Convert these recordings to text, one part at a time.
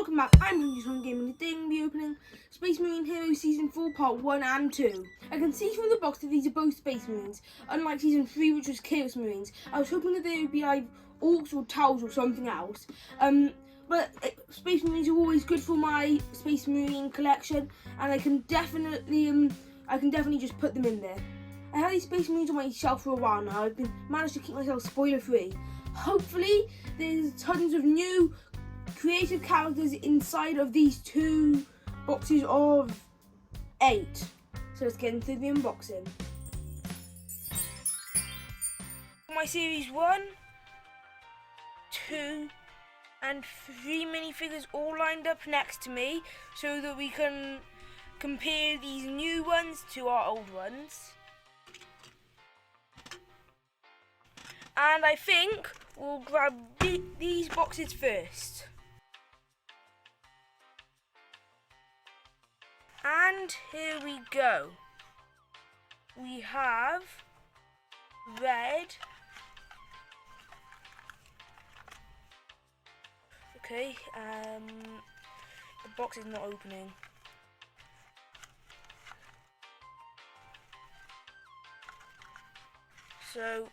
welcome back. I'm Tun Gamer and today I'm going to be opening Space Marine Heroes Season 4 Part 1 and 2. I can see from the box that these are both Space Marines, unlike Season 3 which was Chaos Marines. I was hoping that they would be like Orcs or Tals or something else. But Space Marines are always good for my Space Marine collection, and I can definitely just put them in there. I had these Space Marines on my shelf for a while now. I've managed to keep myself spoiler free. Hopefully there's tons of new creative characters inside of these two boxes of 8. So let's get into the unboxing. My series 1, 2 and 3 minifigures all lined up next to me so that we can compare these new ones to our old ones. And I think we'll grab these boxes first. And here we go. We have red. Okay, the box is not opening. So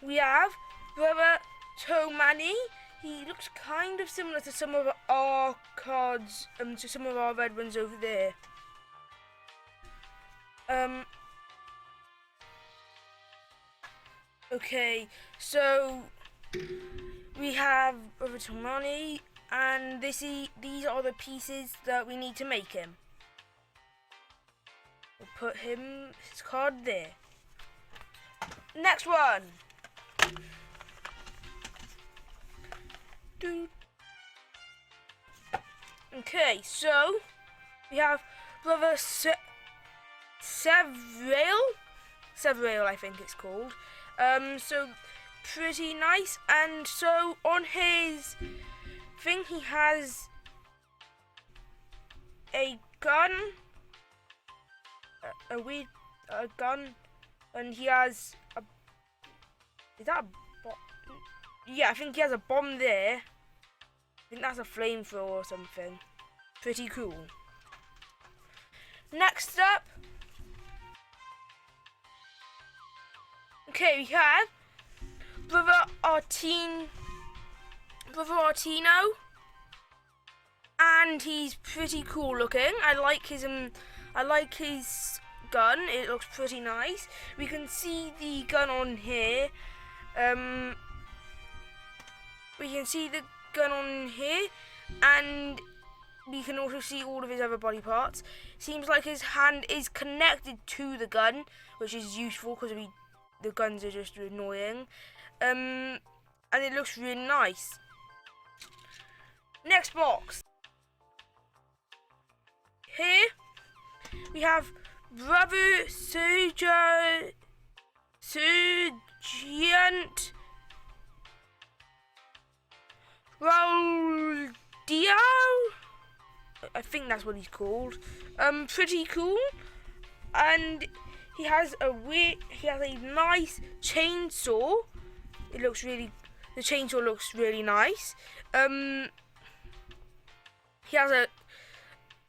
we have Brother Tomani. He looks kind of similar to some of our cards, to some of our red ones over there. Okay, so we have Brother Tomani, and these are the pieces that we need to make him. We'll put his card there. Next one. Okay, so we have Brother Sevrail, I think it's called. So pretty nice. And so on his thing, he has a gun, a gun, and he has a. Is that a bomb? Yeah, I think he has a bomb there. I think that's a flamethrower or something. Pretty cool. Next up, okay, we have Brother Artino, and he's pretty cool looking. I like his gun. It looks pretty nice. We can see the gun on here. We can see the gun on here, and we can also see all of his other body parts. Seems like his hand is connected to the gun, which is useful because the guns are just annoying. And it looks really nice. Next box. Here we have Brother Sergeant Raudio, I think that's what he's called. Pretty cool, and he has a nice chainsaw. The chainsaw looks really nice. He has a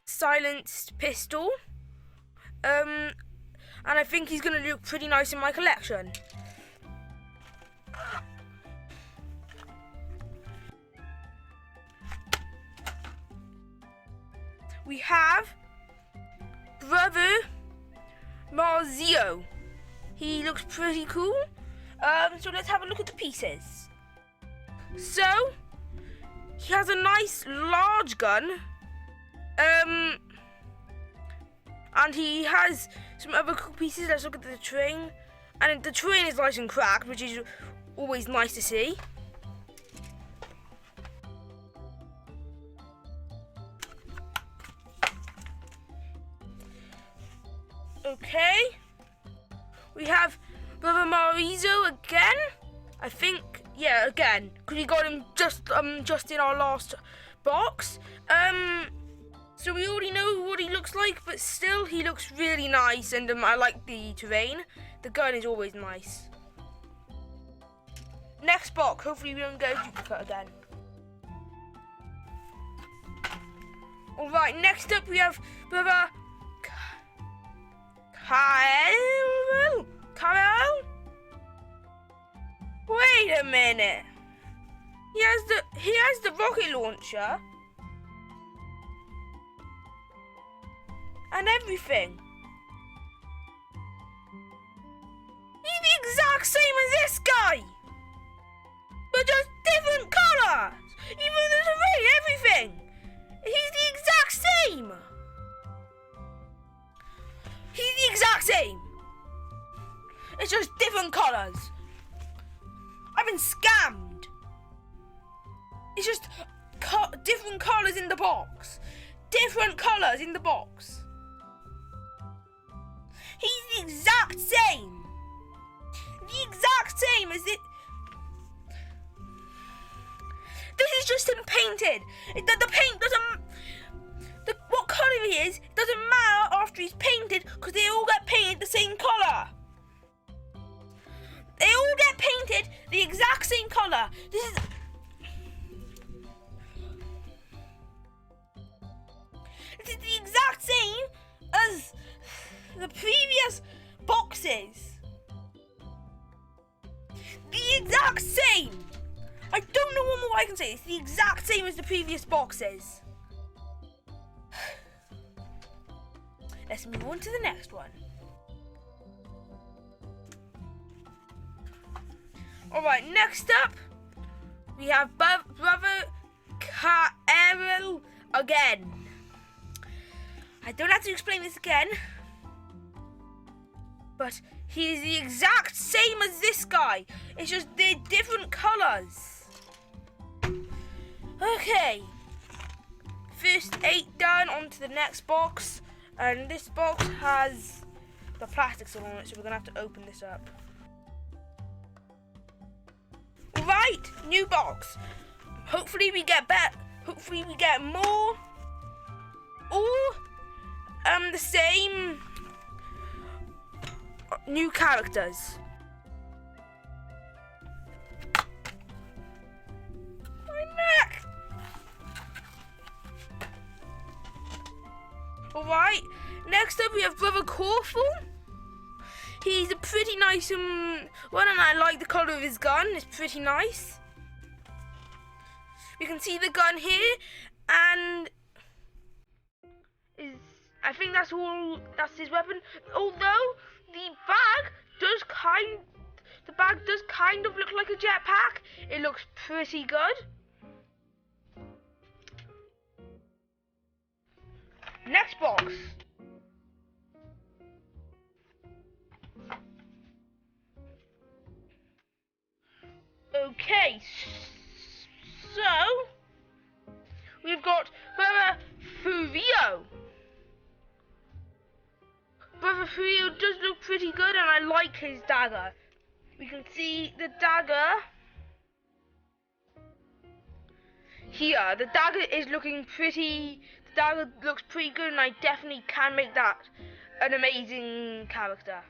silenced pistol. And I think he's gonna look pretty nice in my collection. We have Brother Marzio. He looks pretty cool. So let's have a look at the pieces. So he has a nice large gun. And he has some other cool pieces. Let's look at the train. And the train is nice and cracked, which is always nice to see. Okay. We have Brother Marizo again. I think, yeah, again. Because we got him just in our last box. So we already know what he looks like, but still he looks really nice, and I like the terrain. The gun is always nice. Next box, hopefully we don't get a duplicate again. Alright, next up we have brother Kyle. Kyle? Wait a minute. He has the rocket launcher. And everything. He's the exact same as this guy. But just different colours. Even there's a ring, everything. He's the exact same. He's the exact same. It's just different colours. I've been scammed. It's just different colours in the box. Different colours in the box. He's the exact same. The exact same as it. This is just him painted. The paint doesn't. What colour he is doesn't matter after he's painted because they all get painted the same colour. They all get painted the exact same colour. This is the exact same as the previous boxes. The exact same. I don't know what more I can say. It's the exact same as the previous boxes. Let's move on to the next one. Alright, next up, we have brother Kyle again. I don't have to explain this again, but he is the exact same as this guy. It's just they're different colours. Okay, first 8 done, on to the next box. And this box has the plastic still on it, so we're going to have to open this up. Right, new box. Hopefully we get better. Hopefully we get more. Or the same new characters. My neck. Alright, next up we have Brother Corful. He's a pretty nice one, and I like the colour of his gun. It's pretty nice. We can see the gun here, and I think that's his weapon. Although the bag does kind of look like a jetpack. It looks pretty good. Next box. Okay, so we've got Brother Furio. Brother Furio does look pretty good, and I like his dagger. We can see the dagger here. The dagger is looking pretty. The dagger looks pretty good, and I definitely can make that an amazing character.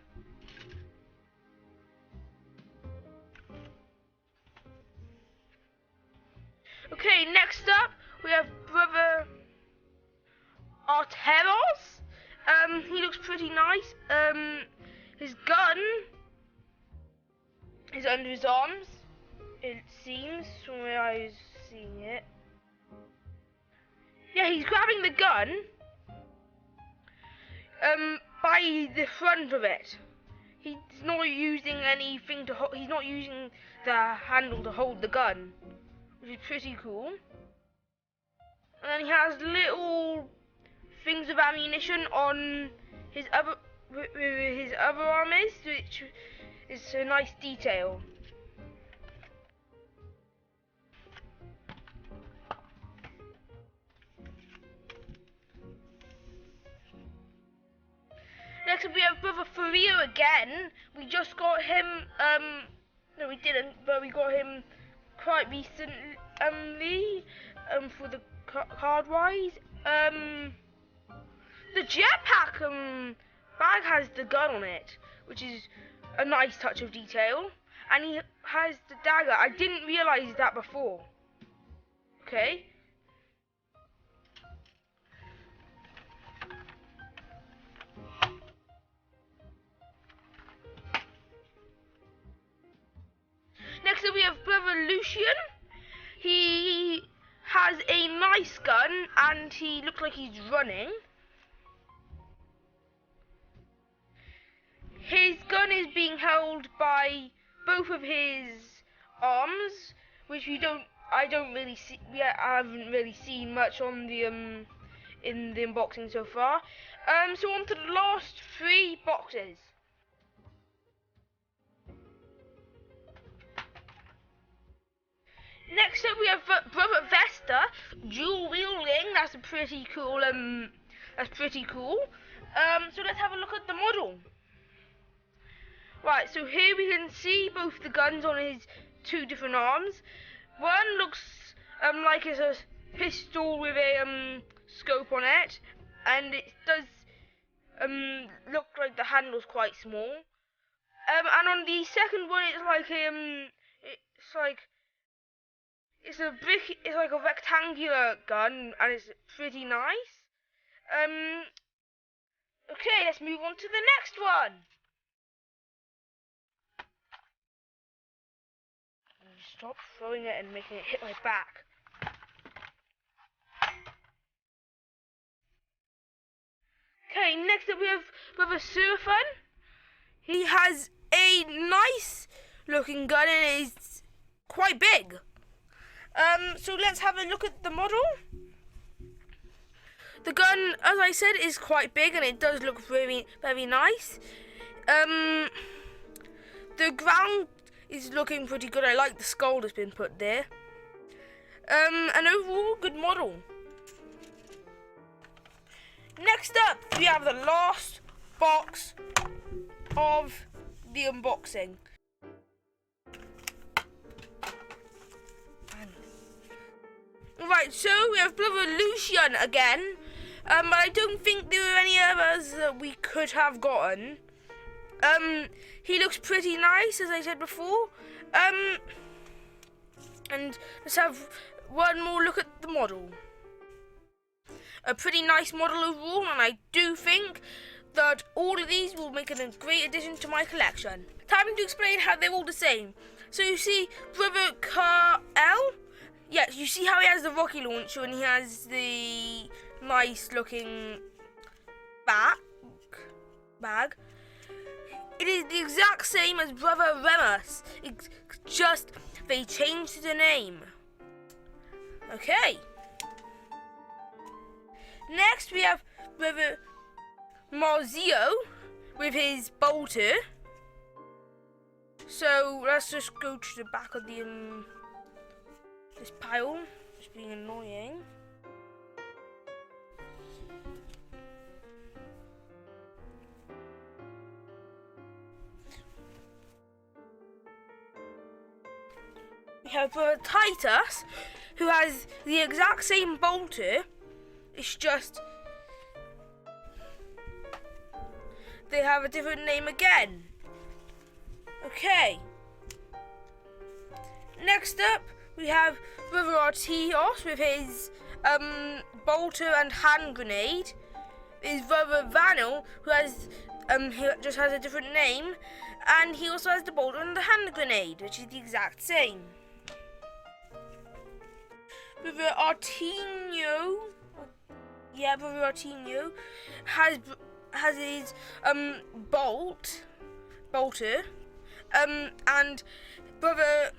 Okay, next up we have Brother Arteros. He looks pretty nice. His gun is under his arms, it seems, from where I was seeing it. Yeah, he's grabbing the gun by the front of it. He's not using anything to hold. He's not using the handle to hold the gun, which is pretty cool. And then he has little things of ammunition on his other armies, which is a nice detail. Next up we have Brother Furio again. We just got him, no we didn't, but we got him quite recently, for the card wise. The jetpack bag has the gun on it, which is a nice touch of detail. And he has the dagger. I didn't realise that before. Okay. Lucian. He has a nice gun and he looks like he's running. His gun is being held by both of his arms, which I haven't really seen much on the in the unboxing so far. So on to the last 3 boxes. Next up we have Brother Vesta dual wielding. That's pretty cool. So let's have a look at the model. Right, so here we can see both the guns on his 2 different arms. One looks like it's a pistol with a scope on it, and it does look like the handle's quite small. And on the second one, it's like a rectangular gun, and it's pretty nice. Okay, let's move on to the next one. Stop throwing it and making it hit my back. Okay, next up we have Brother Surafun. He has a nice looking gun and it is quite big. So let's have a look at the model. The gun, as I said, is quite big and it does look very, very nice. The ground is looking pretty good. I like the skull that's been put there. An overall good model. Next up, we have the last box of the unboxing. Right, so we have Brother Lucian again. But I don't think there were any others that we could have gotten. He looks pretty nice, as I said before. And let's have one more look at the model. A pretty nice model overall, and I do think that all of these will make a great addition to my collection. Time to explain how they're all the same. So you see Brother Carl. Yes, you see how he has the rocket launcher and he has the nice looking bag. It is the exact same as Brother Remus. It's just they changed the name. Okay. Next we have Brother Marzio with his bolter. So let's just go to the back of the this pile. It's being annoying. We have Brother Titus, who has the exact same bolter. It's just they have a different name again. Okay. Next up, we have Brother Artios with his bolter and hand grenade. His Brother Vanil, who has he just has a different name, and he also has the bolter and the hand grenade, which is the exact same. Brother Artinio, Brother Artinio has his bolter, and Brother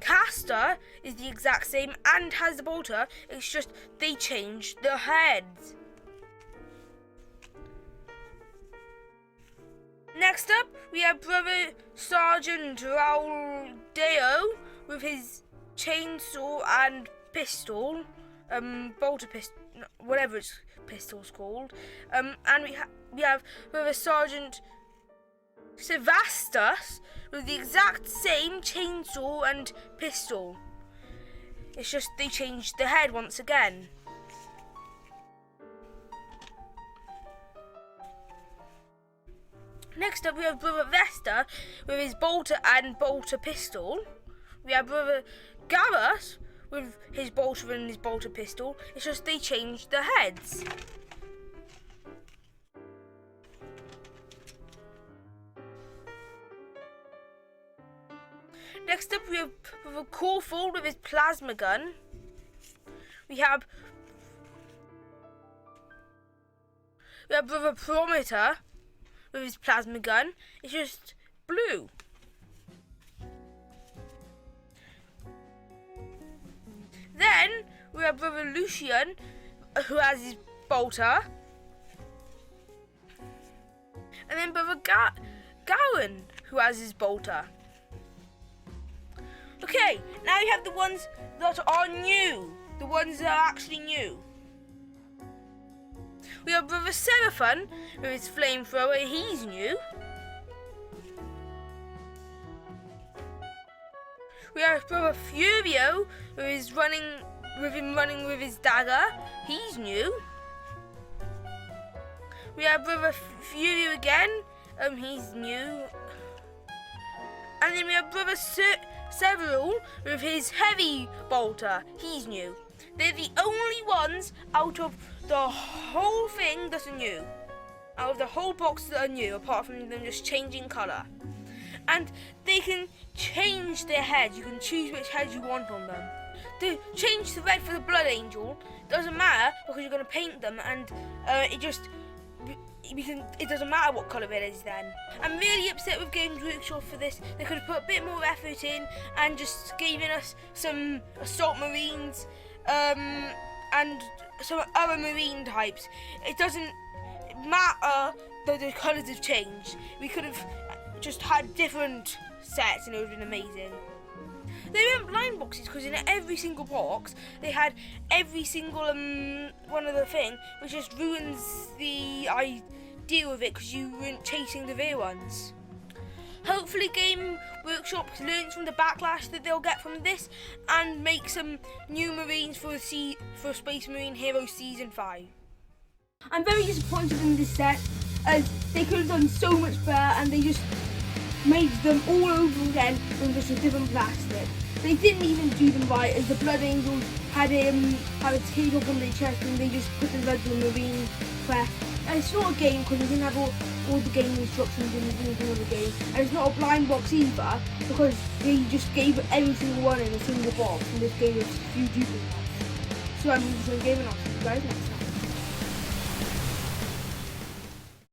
Castor is the exact same and has the bolter. It's just they changed the heads. Next up, we have Brother Sergeant Raudeo with his chainsaw and pistol, bolter pistol, whatever its pistol's called, and we have Brother Sergeant Sevastus with the exact same chainsaw and pistol. It's just they changed the head once again. Next up we have Brother Vesta with his bolter and bolter pistol. We have Brother Garrus with his bolter and his bolter pistol. It's just they changed the heads. Next up, we have Brother Corford with his plasma gun. We have Brother Prometer with his plasma gun. It's just blue. Then we have Brother Lucian, who has his bolter. And then Brother Gowan, who has his bolter. Okay, now you have the ones that are new. The ones that are actually new. We have Brother Seraphon with his flamethrower, he's new. We have Brother Furio with him running with his dagger, he's new. We have Brother Furio again, he's new. And then we have Brother Several with his heavy bolter, he's new. They're the only ones out of the whole thing that are new. Out of the whole box that are new, apart from them just changing colour. And they can change their heads. You can choose which head you want on them. To change the red for the Blood Angel doesn't matter because you're going to paint them, and it doesn't matter what colour it is then. I'm really upset with Games Workshop for this. They could have put a bit more effort in and just given us some Assault Marines and some other Marine types. It doesn't matter that the colours have changed. We could have just had different sets and it would have been amazing. They weren't blind boxes because in every single box they had every single one of the thing, which just ruins the idea of it because you weren't chasing the real ones. Hopefully Game Workshop learns from the backlash that they'll get from this and make some new Marines for Space Marine Heroes Season 5. I'm very disappointed in this set as they could have done so much better and they just made them all over again with just a different plastic. They didn't even do them right as the Blood Angels had a tape up on their chest and they just put the regular Marine crest. And it's not a game because they didn't have all the game instructions in the game. And it's not a blind box either because they just gave every single one in a single box and just gave us a few duplicates. So I'm Tun Gamer and I'll see you guys next time.